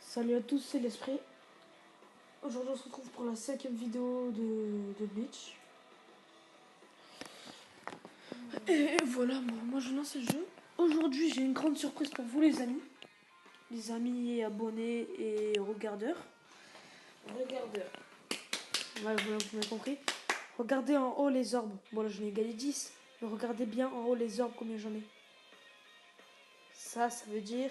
Salut à tous, c'est l'Esprit. Aujourd'hui on se retrouve pour la 5e vidéo de Bleach. Et voilà, moi je lance le jeu. Aujourd'hui j'ai une grande surprise pour vous les amis abonnés et regardeurs. Regardeurs. Ouais, voilà, vous m'avez compris. Regardez en haut les orbes. Bon là j'en ai gagné 10, mais regardez bien en haut les orbes combien j'en ai. Ça veut dire...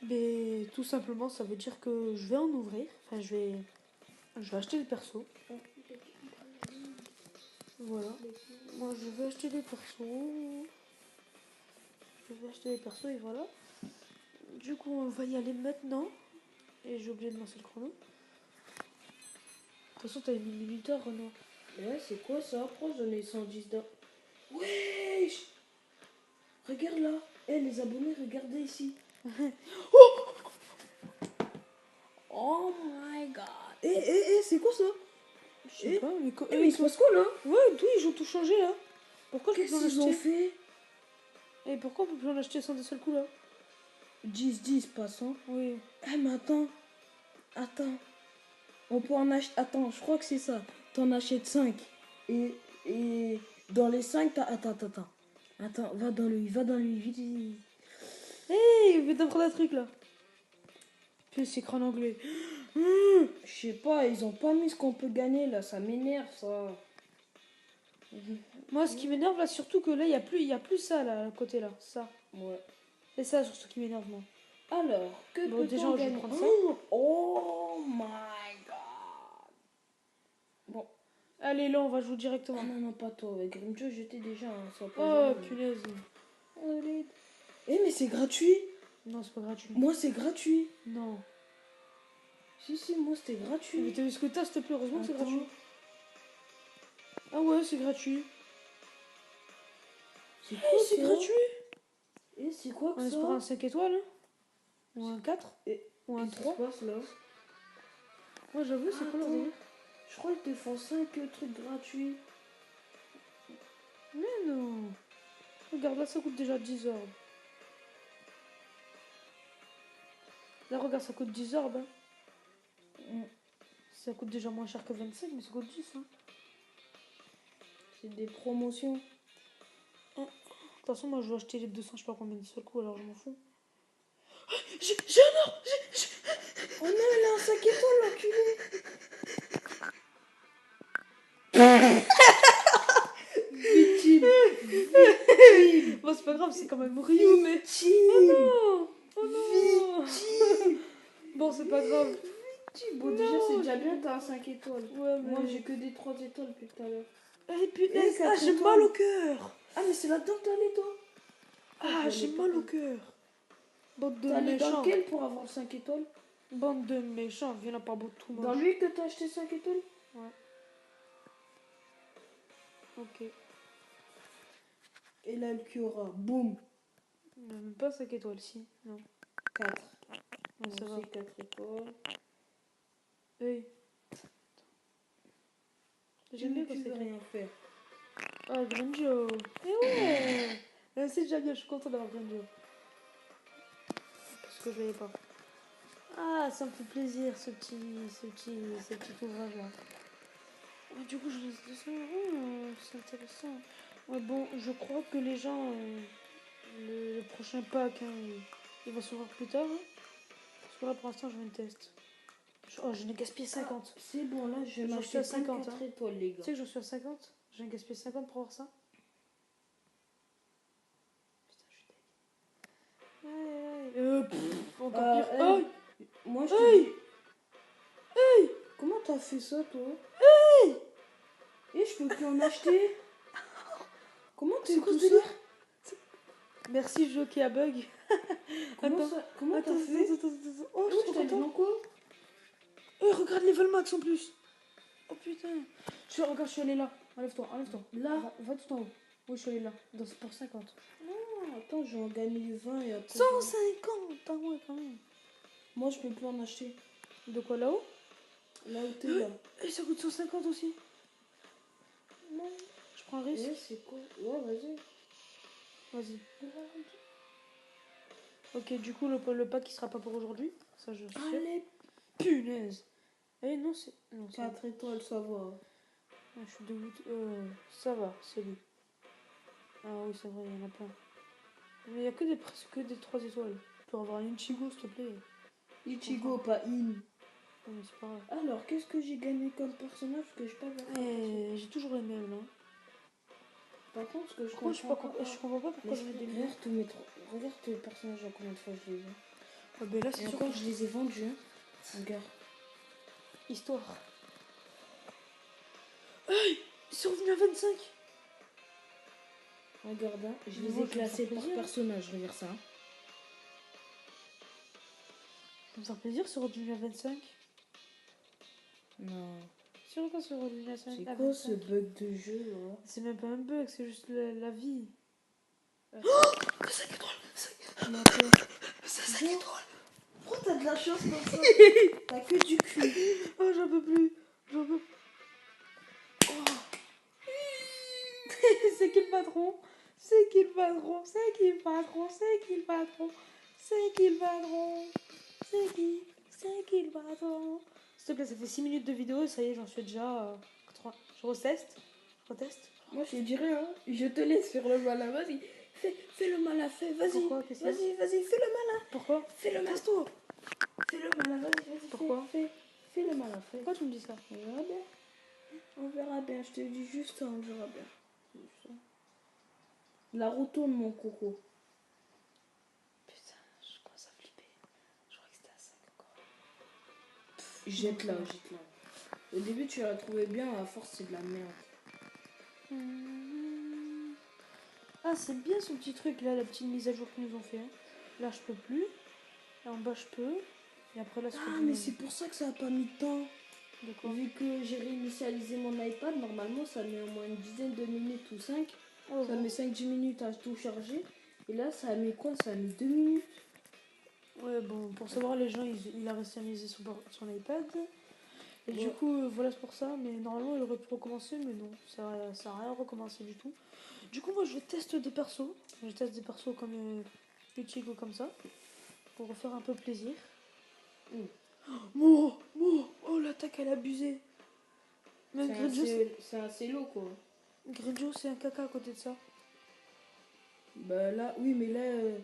Mais tout simplement, ça veut dire que je vais en ouvrir. Enfin, je vais acheter des persos. Voilà. Moi, je vais acheter des persos. Et voilà. Du coup, on va y aller maintenant. Et j'ai oublié de lancer le chrono. De toute façon, t'as mis 1000 minuteurs, Renaud. Ouais, c'est quoi ça? Pourquoi j'en ai 110 d'or? Wesh! Regarde là. Eh, les abonnés, regardez ici. Oh my god. C'est quoi ça? Je sais pas, mais Mais il se passe quoi là? Ouais, d'où ils ont tout changé là. Pourquoi je peux plus en Qu'est-ce qu'ils ont acheter? fait? Et pourquoi on peut plus en acheter sans des seuls coups là? 10 passant. Oui. Eh, mais attends. On peut en acheter. Attends, je crois que c'est ça. T'en achètes 5. Et dans les 5, t'as. Attends. Attends, va dans lui, vite. Hey, mais t'as pris un truc là. Puis c'est écrit en anglais. Je sais pas, ils ont pas mis ce qu'on peut gagner là, ça m'énerve ça. Moi, ce qui m'énerve là, surtout que là, il y a plus ça là, à côté là, ça. Ouais. C'est ça surtout qui m'énerve moi. Alors, que Bon, peut-on déjà, je vais gagner? prendre ça. Oh my god. Bon. Allez, là, on va jouer directement. Ah non, pas toi. Avec Grimjo, j'étais déjà. Ça Oh, punaise. Allez. Eh, mais c'est gratuit. Non, c'est pas gratuit. Moi, c'est gratuit. Non. Si, moi, c'était gratuit. Mais t'as vu ce que t'as, s'il te plaît, heureusement que c'est Attends. gratuit. Ah ouais, c'est gratuit. C'est Eh, quoi c'est ça? gratuit. Et c'est quoi que On ça? espère un 5 étoiles, hein. Ou un 4. Et Ou un qu'est-ce qui 3. se passe là? Moi, j'avoue, c'est pas leur Attends. délire. Je crois qu'ils te font 5 trucs gratuits. Mais non. Regarde, là, ça coûte déjà 10 orbes. Là, regarde, ça coûte 10 orbes, hein. Ça coûte déjà moins cher que 25, mais ça coûte 10, hein. C'est des promotions. De toute façon, moi, je dois acheter les 200, je sais pas combien de seul coup, alors je m'en fous. J'ai un or. Oh non, il a un 5 étoiles, l'enculé. Victime. Bon, c'est pas grave, c'est quand même Ryu, mais... Oh non. Victime. Bon, c'est pas grave. Bon, déjà, c'est déjà bien, t'as un 5 étoiles. Ouais, mais... Moi, j'ai que des 3 étoiles depuis tout à l'heure. Eh, punaise, Et ah, 4 j'ai étoiles. mal au cœur. Ah, mais c'est là-dedans que t'es allé, toi? Ah, j'ai mal au cœur. Bande de T'es allé dans méchants. lequel pour avoir 5 étoles? Bande de méchants, viens là par bout de tout moche. Dans lui que t'as acheté 5 étoiles? Ouais. Ok. Et là, le Kiora, boum. Même pas 5 étoiles, si. Non. 4. Ouais, ça va. C'est 4 étoiles. Hey. J'aime bien quand Tu c'est veux clair. rien faire. Ah, Granjo. Eh ouais. C'est déjà bien, je suis content d'avoir Granjo. Parce que je l'avais pas. Ah, ça me fait plaisir, ce petit ouvrage là. Ouais, du coup, je laisse 200 €, c'est intéressant. Ouais, bon, je crois que les gens, le prochain pack, hein, il va s'ouvrir plus tard. Hein, parce que là, pour l'instant, je vais une test. Oh, j'en ai gaspillé 50. Ah, c'est bon, là, je vais J'en suis à m'acheter 50, 54 hein. étoiles, les Tu gars. sais que j'en suis à 50? J'ai gaspillé 50 pour avoir ça. Putain, je suis deg. Encore pire. Hey, moi, je te Hey. dis... Hey. Comment t'as fait ça, toi? Hey. Et je peux plus en acheter? Comment t'es C'est quoi tout ce ça? délire? Merci, jeu qui a bug. Comment t'as fait? Oh, je Oh, suis je t'ai dit content. dans quoi? Eh, regarde level max en plus. Oh putain. Regarde, je suis allé là. Enlève-toi. Là? Va tout en haut. Oui, je suis allé là. Pour 50. Ah, attends, je vais en gagner 20 et après... 150. Ah ouais, quand même. Moi, je peux plus en acheter. De quoi là-haut? Là où t'es, là. Et ça coûte 150 aussi. Non. Je prends rien. risque. Ouais, c'est quoi? Ouais, vas-y. Vas-y. Ok, du coup, le pack, il sera pas pour aujourd'hui. Ça, je sais. Allez, Punaise. Eh non, c'est... Non, ça va. 4 étoiles, ça va. Ah, je suis dégoûtée. Ça va, c'est lui. Ah oui, c'est vrai, il y en a plein. Mais il y a que des, presque que des 3 étoiles. Tu peux avoir un Ichigo, s'il te plaît. Ichigo, pas In. Non, mais c'est pas grave. Alors, qu'est-ce que j'ai gagné comme personnage que je peux pas voir? J'ai toujours les mêmes, là. Par contre, ce que je Pourquoi comprends pas. je comprends pas pourquoi j'en ai des millions. Regarde tous les personnages à combien de fois je les ai. Ah, ben là, c'est Et sûr encore, que je les ai vendus. Hein. Regarde. histoire. Hey, ils sont revenus à 25. Regarde, hein. Je Mais les moi, ai je vais me classés faire par plaisir. personnage. Regarde ça. Hein. Ça me faire plaisir, ils sont revenus à 25. Non. C'est vrai qu'on se revenus à 5. C'est quoi ce bug de jeu là? C'est même pas un bug, c'est juste la vie. Oh, 5 étoiles. ma peur. C'est 5 étoiles. Pourquoi t'as de la chance comme ça? T'as que du cul. Oh, j'en peux plus. J'en peux. Oh. C'est qui le patron? C'est qui le patron? C'est qui le patron? C'est qui le patron? C'est qui le patron? C'est qui? C'est qui le patron? S'il te plaît, ça fait 6 minutes de vidéo et ça y est, j'en suis déjà 3. Je reteste. Je reteste. Moi je te dis rien. Hein. Je te laisse faire le malin. Vas-y. Fais le malin. Vas-y. Pourquoi? Qu'est-ce qu'il y a? Vas-y. Fais le malin. Pourquoi? Fais le malin. Casse-toi. Fais le malin. Vas-y. Pourquoi? Fais le malin. Pourquoi tu me dis ça? On verra bien. On verra bien. Je te dis juste ça. On verra bien. La retourne mon coco. Putain, je commence à flipper. Je crois que c'était à 5 encore. Jette-la. Au début tu la trouvais bien. À force c'est de la merde. Ah, c'est bien ce petit truc là, la petite mise à jour qu'ils nous ont fait. Hein. Là, je peux plus. Là, en bas, je peux. Et après, là, Ah mais c'est pour ça que ça a pas mis de temps. D'accord. Vu que j'ai réinitialisé mon iPad, normalement ça met au moins une dizaine de minutes ou 5. Oh, Ça met 5-10 minutes à tout charger. Et là ça a mis quoi? Ça a mis 2 minutes. ouais, bon, pour savoir, les gens, il a resté à miser son iPad. Et Ouais. du coup, voilà, c'est pour ça. Mais normalement, il aurait pu recommencer, mais non, ça a rien recommencé du tout. Du coup, moi, je teste des persos. Je teste des persos comme Ichigo, comme ça. Pour refaire un peu plaisir. Oh, l'attaque, elle a abusé. Même Gridio, C'est un cello quoi. Gridio, c'est un caca à côté de ça. Bah là, oui mais là,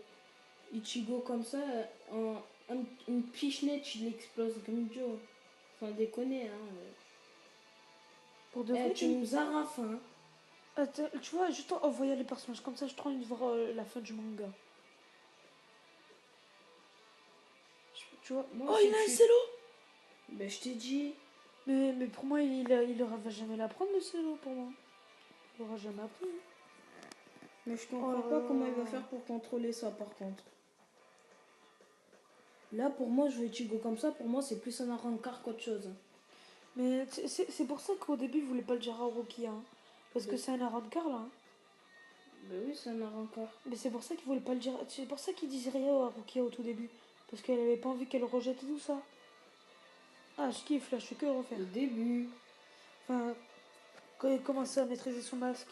Ichigo comme ça, une pichenette il explose Grinjo. Sans déconner hein. Pour de vrai, Tu nous as rafin. Hein. attends, tu vois, juste en voyant les personnages comme ça, je trouve envie de voir la fin du manga. Tu vois. Moi, Oh, il a un cello. Ben je t'ai dit. Mais pour moi, il aura jamais l'apprendre le cello pour moi. Il aura jamais appris. Mais je comprends pas comment il va faire pour contrôler ça par contre. Là pour moi, je veux Ichigo comme ça, pour moi c'est plus un arrancard qu'autre chose. Mais c'est pour ça qu'au début, il voulait pas le dire à Rukia. Hein. Parce que c'est un arrancar là. Hein. Ben oui, c'est un arrancard. Mais c'est pour ça qu'il voulait pas le dire. C'est pour ça qu'il disait rien à Rukia au tout début. Parce qu'elle avait pas envie qu'elle rejette tout ça. Ah, je kiffe là, je fais que le refaire. Au début. Enfin, quand il commençait à maîtriser son masque.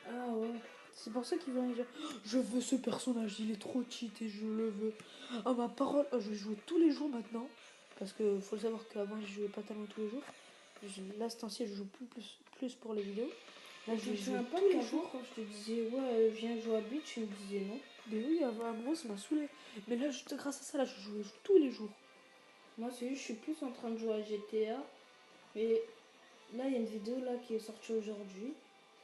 Ah ouais. C'est pour ça qu'il veut rien dire. Je veux ce personnage, il est trop cheat et je le veux. Oh ma parole, je vais jouer tous les jours maintenant. Parce que faut le savoir qu'avant je jouais pas tellement tous les jours. Là, ce temps-ci, je joue plus pour les vidéos. Là, je vais jouer pas tous les jours jours. quand je te disais ouais, viens jouer à Beat, tu me disais non. Mais oui, à un moment, ça m'a saoulé. Mais là, juste grâce à ça, là, je joue tous les jours. Moi, c'est juste, je suis plus en train de jouer à GTA. Mais là, il y a une vidéo là qui est sortie aujourd'hui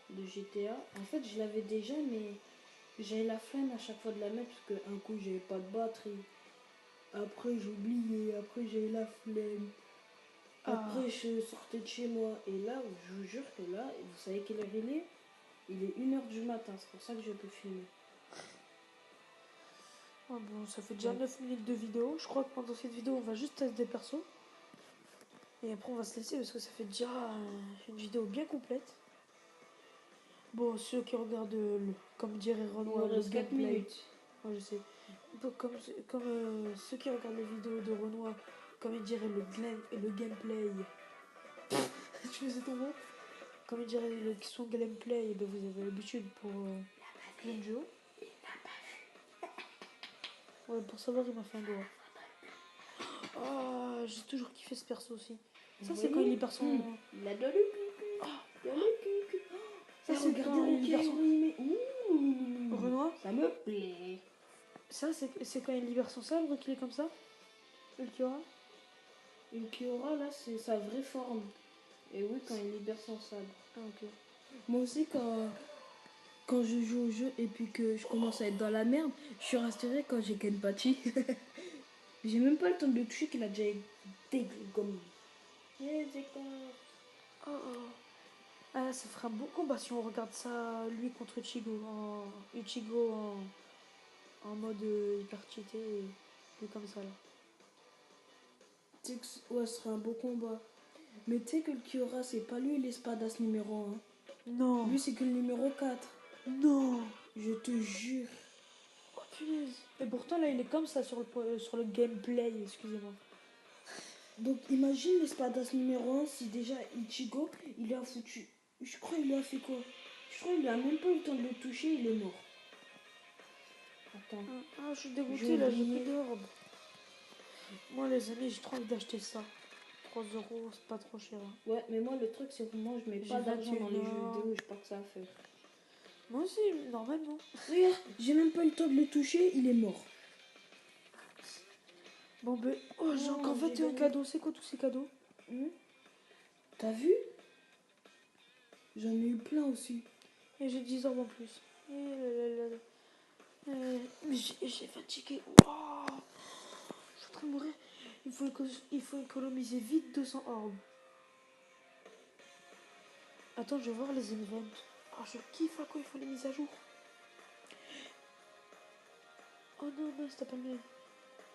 de GTA. En fait, je l'avais déjà, mais j'avais la flemme à chaque fois de la mettre parce qu'un coup, j'avais pas de batterie. Après, j'oubliais. Après, j'avais la flemme. Après, je sortais de chez moi. Et là, je vous jure que là, vous savez quelle heure il est? Il est 1h du matin. C'est pour ça que je peux filmer. Oh bon, ça fait déjà 9 minutes de vidéo. Je crois que pendant cette vidéo, on va juste tester des persos. Et après, on va se laisser parce que ça fait déjà une vidéo bien complète. Bon, ceux qui regardent, comme dirait Renoir, le 4 gameplay. minutes. Moi, je sais. Donc, comme ceux qui regardent les vidéos de Renoir, comme il dirait le gameplay. Tu faisais ton mot? comme il dirait le son gameplay, et ben vous avez l'habitude pour plein de jeux. Ouais, pour savoir, il m'a fait un doigt. Ah, j'ai toujours kiffé ce perso aussi. Ça, c'est quand il libère son. Il a de le cul. De le cul. Ça, c'est regardez quand il libère son. Ouh, Renoir. ça me plaît. Ça, c'est quand il libère son sabre qu'il est comme ça. Le Kiora. Une Kiora, là, c'est sa vraie forme. Et oui, quand il libère son sabre. Ah, ok. Moi aussi, quand je joue au jeu et puis que je commence à être dans la merde, je suis rassurée quand j'ai Kenpachi. J'ai même pas le temps de le toucher qu'il a déjà été comme. Oh, oh. Ah, ça ferait un bon combat si on regarde ça, lui contre Ichigo en mode hyper cheaté, et lui comme ça là. Ouais, ce serait un beau combat. Mais tu sais que le Kiora, c'est pas lui l'Espadas numéro 1. Non, Lui, c'est que le numéro 4. non, Je te jure. oh punaise. Et pourtant là il est comme ça sur le gameplay, excusez-moi. Donc imagine l'Espadas numéro 1 si déjà Ichigo, il a foutu. Je crois il a fait quoi? Je crois il a même pas eu le temps de le toucher, il est mort. Attends. Ah, je suis dégoûtée J'ai là, j'ai oublié. plus d'orbe. Moi les amis, j'ai trop envie d'acheter ça. 3 euros, c'est pas trop cher. Hein. Ouais, mais moi le truc c'est que moi je mets J'ai pas d'argent dans les 21 jeux ans. vidéo, j'ai pas que ça à faire. Moi aussi, normalement. Regarde, j'ai même pas eu le temps de le toucher, il est mort. Bon ben, oh j'ai Non, encore j'ai 21 gagné. cadeaux, c'est quoi tous ces cadeaux? T'as vu? J'en ai eu plein aussi. Et j'ai 10 orbes en plus. Et là là. Mais j'ai fatigué. Oh, je suis en train de mourir. Il faut économiser vite 200 orbes. Attends, je vais voir les events. Oh, je kiffe à quoi il faut les mises à jour. Oh non, non, c'était pas le même.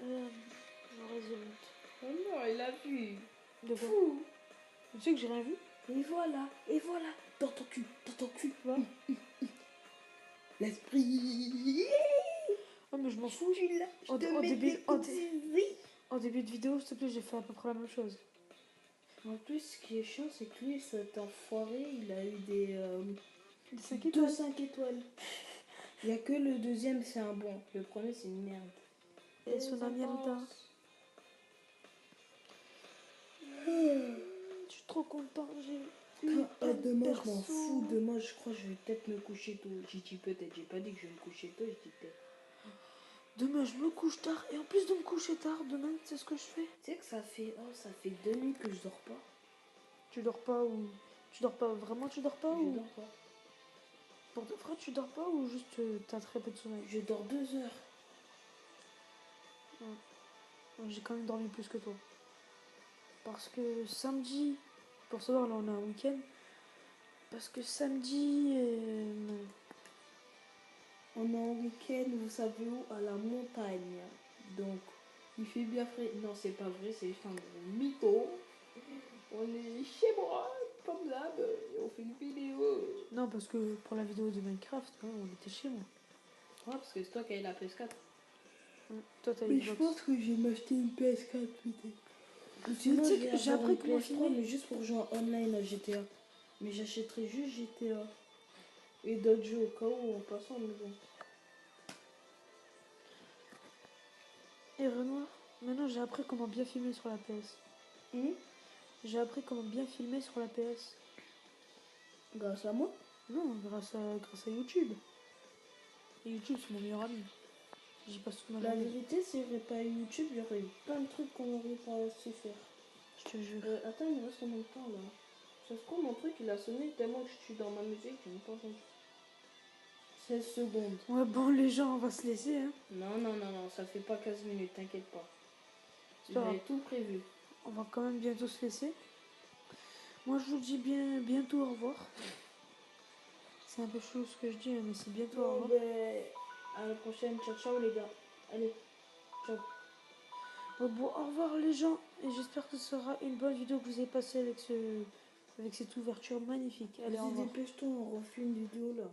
Genre les events. Oh non, il a vu. De quoi? Fou. Tu sais que j'ai rien vu? Et voilà. Dans ton cul, Tu vois? L'esprit. Oh, mais je m'en fous. Je te mets des coups de zizi. En début de vidéo, s'il te plaît, j'ai fait à peu près la même chose. En plus, ce qui est chiant, c'est que lui, cet enfoiré, il a eu des Des 5 2 étoiles. 5 étoiles. Il n'y a que le deuxième, c'est un bon. Le premier, c'est une merde. Et son mierda. Je suis trop content. J'ai eu Demain, je m'en fous. Demain, je crois que je vais peut-être me coucher tôt. J'ai dit peut-être, j'ai pas dit que je vais me coucher tôt, je dis peut-être. Demain, je me couche tard. Et en plus de me coucher tard, demain, tu sais ce que je fais? Tu sais que ça fait 2 nuits que je dors pas. Tu dors pas ou... Tu dors pas vraiment, tu dors pas Je ou... dors pas. Pour de vrai, tu dors pas ou juste t'as très peu de sommeil? Je dors 2 heures. J'ai quand même dormi plus que toi. Parce que samedi... Pour savoir, là, on a un week-end. Parce que samedi... On est en week-end, vous savez où? À la montagne. Donc, il fait bien frais. Non, c'est pas vrai, c'est juste un gros mytho. On est chez moi, comme d'hab, et on fait une vidéo. Non, parce que pour la vidéo de Minecraft, on était chez moi. Ouais, parce que c'est toi qui as la PS4. Toi, t'as Mais une je box. pense que je vais m'acheter une PS4 peut-être. Sinon, tu sais je vais que j'ai avoir appris une comment PS3, filmer. mais juste pour jouer en online à GTA. Mais j'achèterai juste GTA. Et d'autres jeux au cas où on passe en maison. Et Renoir, maintenant j'ai appris comment bien filmer sur la PS. J'ai appris comment bien filmer sur la PS. Grâce à moi? Non, grâce à YouTube. Et YouTube, c'est mon meilleur ami. J'y passe toute ma La journée. vérité, s'il n'y aurait pas eu YouTube, il y aurait eu plein de trucs qu'on n'aurait pas su faire. Je te jure. Attends, il me reste combien de temps là? Ça se trouve, mon truc il a sonné tellement que je suis dans ma musique, j'ai même pas entendu. 16 secondes. Ouais, bon, les gens, on va se laisser, hein. Non, ça fait pas 15 minutes, t'inquiète pas. C'est pas grave. J'avais tout prévu. On va quand même bientôt se laisser. Moi, je vous dis bientôt au revoir. C'est un peu chaud ce que je dis, hein, mais c'est bientôt au revoir. Ben, à la prochaine. Ciao, ciao les gars. Allez, ciao. Bon, au revoir les gens. Et j'espère que ce sera une bonne vidéo que vous avez passée avec cette ouverture magnifique. Allez, au Vas-y, revoir. dépêche-toi, on refait une vidéo là.